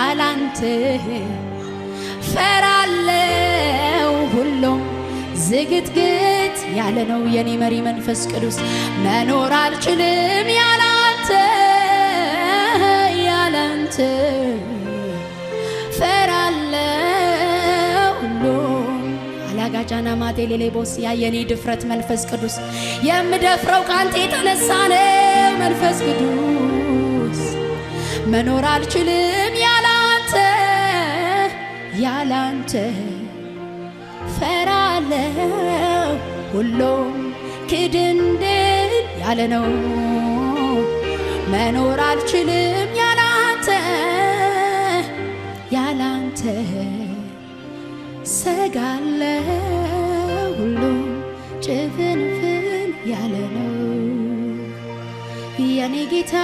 ያላንተ ፈራለው ሁሉም ዝግትግት ያለ ነው የኔ መሪ መንፈስ ቅዱስ መኖር አልችልም ያላንተ ፈራለው ሁሉም አላጋጫና ማቴሌሌ ቦስ ያየኔ ድፍረት መንፈስ ቅዱስ የምደፍረው ካንተ የተነሳ ነው መንፈስ ቅዱስ መኖር አልችልም ያላንተ ፈራለው ሁሉም ክድንድን ያለ ነው መኖር አልችልም ያላንተ ሰጋለው ሁሉም ጭፍንፍን ያለ ነው የኔ ጌታ